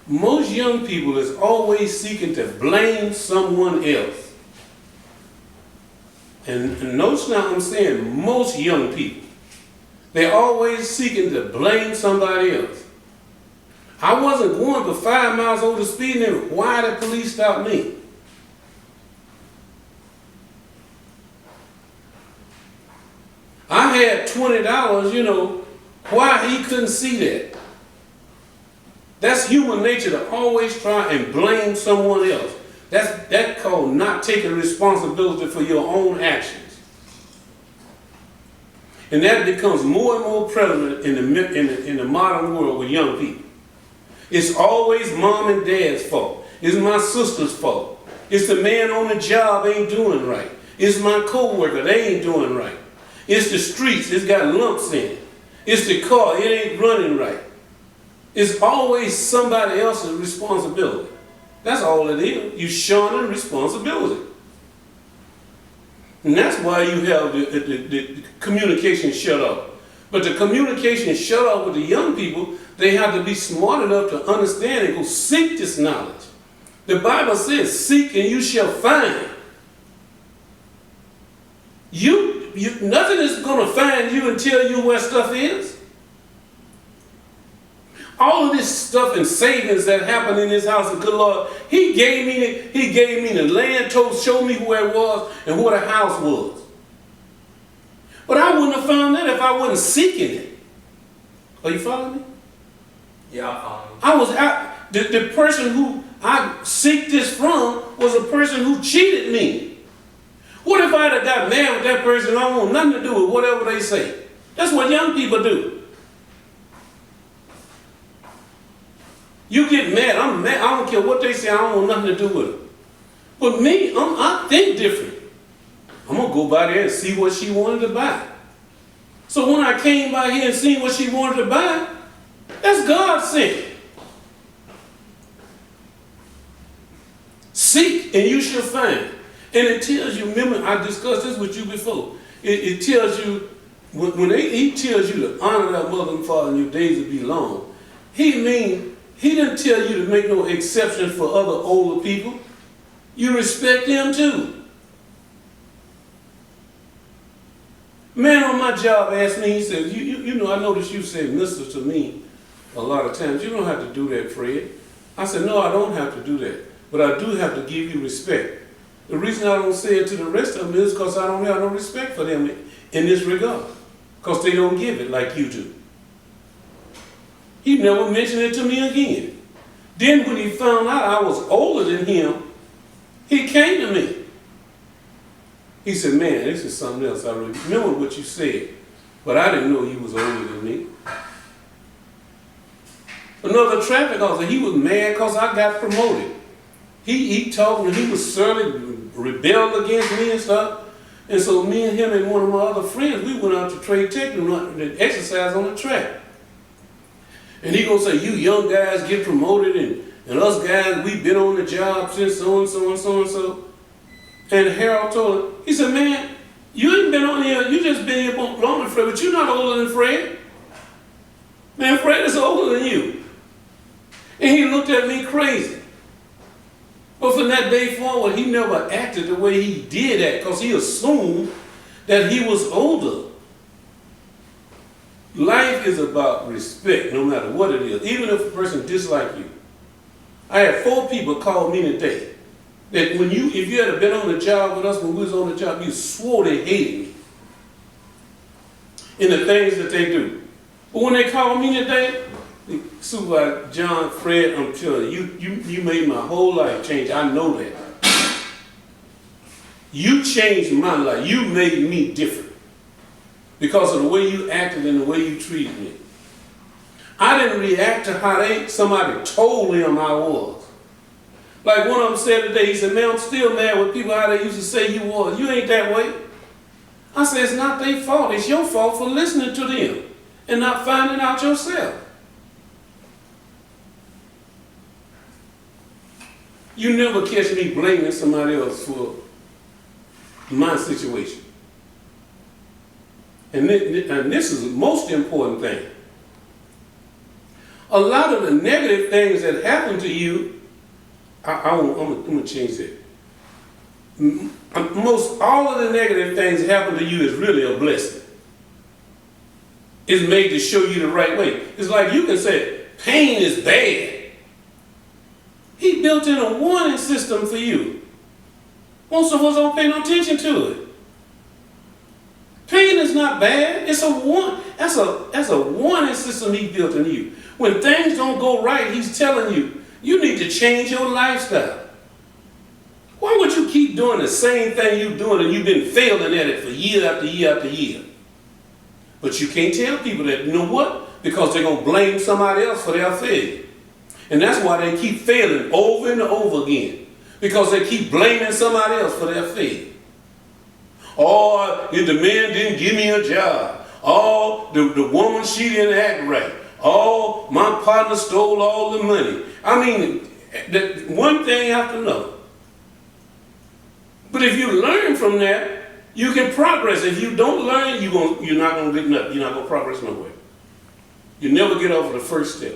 Most young people is always seeking to blame someone else. And notice now I'm saying most young people. They're always seeking to blame somebody else. I wasn't going for 5 miles over the speed limit. Why did the police stop me? I had $20, why he couldn't see that? That's human nature to always try and blame someone else. That's called not taking responsibility for your own actions. And that becomes more and more prevalent in the modern world with young people. It's always mom and dad's fault. It's my sister's fault. It's the man on the job ain't doing right. It's my co-worker, they ain't doing right. It's the streets, it's got lumps in it. It's the car, it ain't running right. It's always somebody else's responsibility. That's all it is. You shunning responsibility. And that's why you have the communication shut off. But the communication shut off with the young people, they have to be smart enough to understand and go seek this knowledge. The Bible says, seek and you shall find. Nothing is going to find you and tell you where stuff is. All of this stuff and savings that happened in this house, the good Lord, He gave me the land, showed me where it was and where the house was. But I wouldn't have found that if I wasn't seeking it. Are you following me? Yeah, I'm following. I was out. The person who I seek this from was a person who cheated me. What if I'd have got mad with that person? I don't want nothing to do with whatever they say. That's what young people do. You get mad, I'm mad, I don't care what they say, I don't want nothing to do with it. But me, I think different. I'm going to go by there and see what she wanted to buy. So when I came by here and seen what she wanted to buy, that's God sent. Seek and you shall find. And it tells you, remember I discussed this with you before, it tells you, he tells you to honor thy mother and father and your days will be long, he didn't tell you to make no exception for other older people. You respect them too. Man on my job asked me, he said, I noticed you say mister to me a lot of times. You don't have to do that, Fred. I said, no, I don't have to do that. But I do have to give you respect. The reason I don't say it to the rest of them is because I don't have no respect for them in this regard. Because they don't give it like you do. He never mentioned it to me again. Then when he found out I was older than him, he came to me. He said, man, this is something else. I remember what you said, but I didn't know you was older than me. Another traffic officer, he was mad because I got promoted. He told me, he was surly, rebelled against me and stuff. And so me and him and one of my other friends, we went out to Trade Tech and exercise on the track. And he gonna say, you young guys get promoted and us guys, we've been on the job since so and so and so and so. And Harold told him, he said, man, you ain't been on here, you just been here longer than Fred, but you're not older than Fred. Man, Fred is older than you. And he looked at me crazy. But from that day forward, he never acted the way he did act because he assumed that he was older. Life is about respect, no matter what it is, even if a person dislikes you. I had 4 people call me today that if you had been on the job with us when we was on the job, you swore they hated me in the things that they do. But when they call me today, Supervisor John, Fred, I'm telling you made my whole life change. I know that. You changed my life. You made me different because of the way you acted and the way you treated me. I didn't react to how somebody told them I was. Like one of them said today, he said, man, I'm still mad with people how they used to say you was. You ain't that way. I said, it's not their fault. It's your fault for listening to them and not finding out yourself. You never catch me blaming somebody else for my situation. And this is the most important thing. A lot of the negative things that happen to you, I'm going to change that. Most all of the negative things that happen to you is really a blessing. It's made to show you the right way. It's like you can say, pain is bad. He built in a warning system for you. Most of us don't pay no attention to it. Pain is not bad. It's a warning. That's a warning system he built in you. When things don't go right, he's telling you, you need to change your lifestyle. Why would you keep doing the same thing you're doing and you've been failing at it for year after year after year? But you can't tell people that, you know what? Because they're going to blame somebody else for their failure. And that's why they keep failing over and over again. Because they keep blaming somebody else for their failure. Oh, if the man didn't give me a job. Oh, the woman, she didn't act right. Oh, my partner stole all the money. I mean, the one thing you have to know. But if you learn from that, you can progress. If you don't learn, you're not going to get nothing. You're not going to progress nowhere. You never get over the first step.